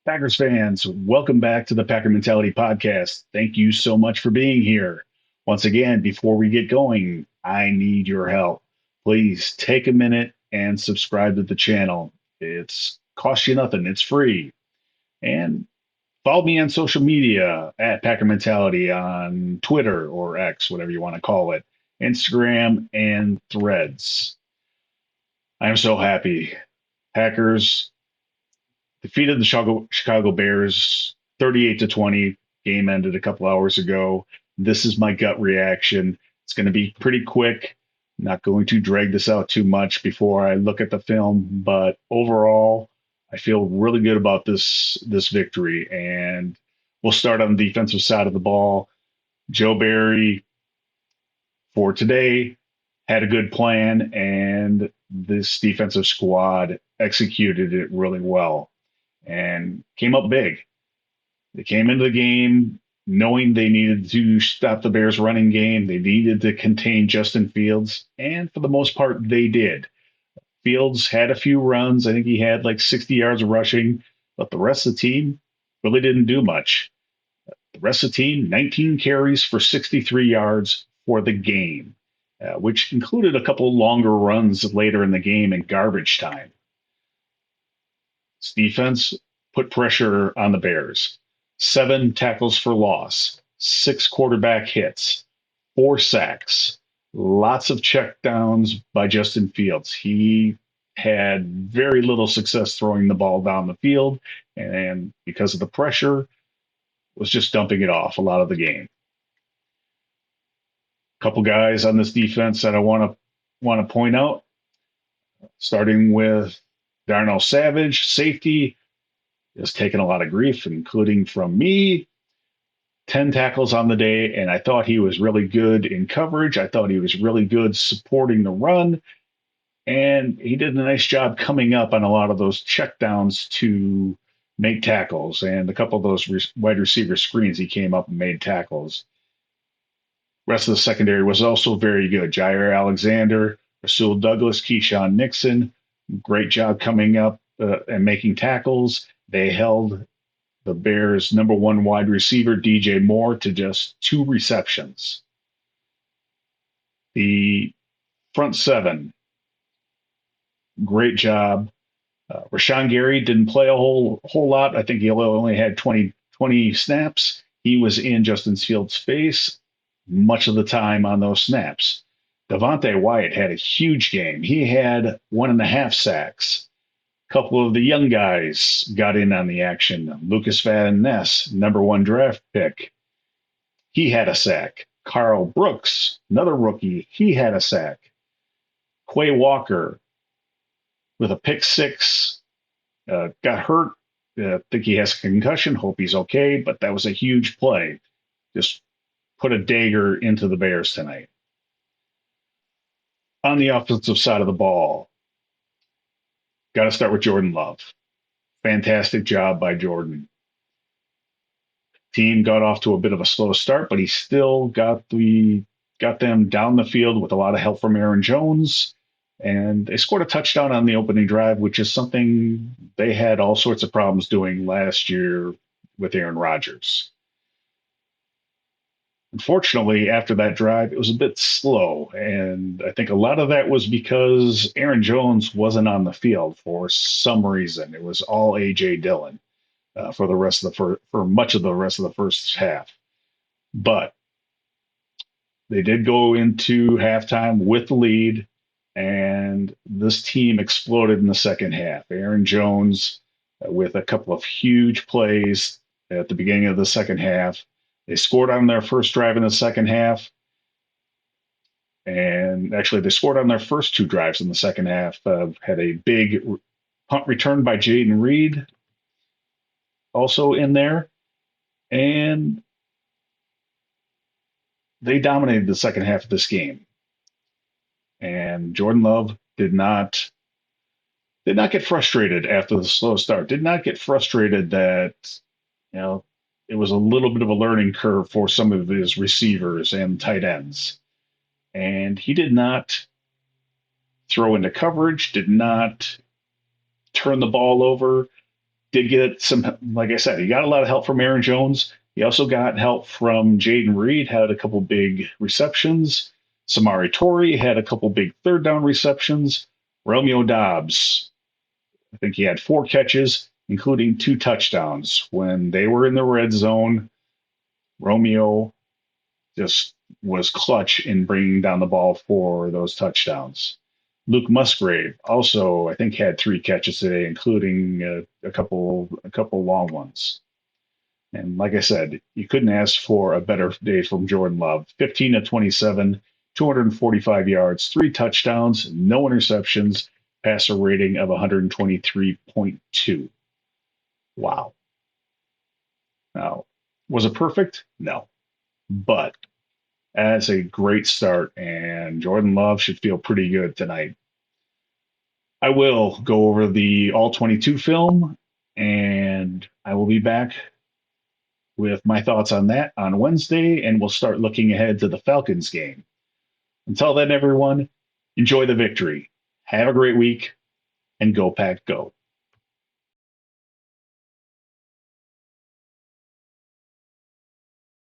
Packers fans, welcome back to the Packer Mentality Podcast. Thank you so much for being here. Once again, before we get going, I need your help. Please take a minute and subscribe to the channel. It's cost you nothing, it's free. And follow me on social media at Packer Mentality on Twitter or X, whatever you want to call it, Instagram and Threads. I am so happy. Packers defeated the Chicago Bears 38 to 20. Game ended a couple hours ago. This is my gut reaction. It's going to be pretty quick. Not going to drag this out too much before I look at the film, but overall, I feel really good about this victory. And we'll start on the defensive side of the ball. Joe Barry for today had a good plan, and this defensive squad executed it really well and came up big. They came into the game knowing they needed to stop the Bears' running game. They needed to contain Justin Fields, and for the most part, they did. Fields had a few runs. I think he had like 60 yards of rushing, but the rest of the team really didn't do much. The rest of the team, 19 carries for 63 yards for the game, which included a couple longer runs later in the game in garbage time. This defense put pressure on the Bears. 7 tackles for loss, 6 quarterback hits, 4 sacks, lots of checkdowns by Justin Fields. He had very little success throwing the ball down the field, and because of the pressure, was just dumping it off a lot of the game. A couple guys on this defense that I want to point out, starting with Darnell Savage, safety, has taken a lot of grief, including from me. 10 tackles on the day, and I thought he was really good in coverage. I thought he was really good supporting the run, and he did a nice job coming up on a lot of those checkdowns to make tackles. And a couple of those wide receiver screens, he came up and made tackles. Rest of the secondary was also very good. Jair Alexander, Rasul Douglas, Keyshawn Nixon, great job coming up and making tackles. They held the Bears' number one wide receiver, DJ Moore, to just 2 receptions. The front seven, great job. Rashawn Gary didn't play a whole lot. I think he only had 20 snaps. He was in Justin Fields' face much of the time on those snaps. Devontae Wyatt had a huge game. He had 1.5 sacks. A couple of the young guys got in on the action. Lucas Van Ness, number one draft pick, he had a sack. Carl Brooks, another rookie, he had a sack. Quay Walker with a pick six, got hurt. I think he has a concussion. Hope he's okay, but that was a huge play. Just put a dagger into the Bears tonight. On the offensive side of the ball, got to start with Jordan Love. Fantastic job by Jordan. Team got off to a bit of a slow start, but he still got them down the field with a lot of help from Aaron Jones. And they scored a touchdown on the opening drive, which is something they had all sorts of problems doing last year with Aaron Rodgers. Unfortunately, after that drive, it was a bit slow. And I think a lot of that was because Aaron Jones wasn't on the field for some reason. It was all A.J. Dillon for much of the rest of the first half. But they did go into halftime with the lead, and this team exploded in the second half. Aaron Jones with a couple of huge plays at the beginning of the second half. They scored on their first drive in the second half. And actually, they scored on their first 2 drives in the second half. Had a big punt return by Jaden Reed also in there. And they dominated the second half of this game. And Jordan Love did not get frustrated after the slow start. Did not get frustrated that, it was a little bit of a learning curve for some of his receivers and tight ends. And he did not throw into coverage, did not turn the ball over. Did get some, like I said, he got a lot of help from Aaron Jones. He also got help from Jaden Reed, had a couple big receptions. Samari Torrey had a couple big third down receptions. Romeo Dobbs, I think he had 4 catches, including 2 touchdowns. When they were in the red zone, Romeo just was clutch in bringing down the ball for those touchdowns. Luke Musgrave also, I think, had 3 catches today, including a couple long ones. And like I said, you couldn't ask for a better day from Jordan Love. 15 to 27, 245 yards, 3 touchdowns, no interceptions, passer rating of 123.2. Wow. Now, was it perfect? No. But that's a great start, and Jordan Love should feel pretty good tonight. I will go over the All 22 film, and I will be back with my thoughts on that on Wednesday, and we'll start looking ahead to the Falcons game. Until then, everyone, enjoy the victory. Have a great week, and go Pack Go.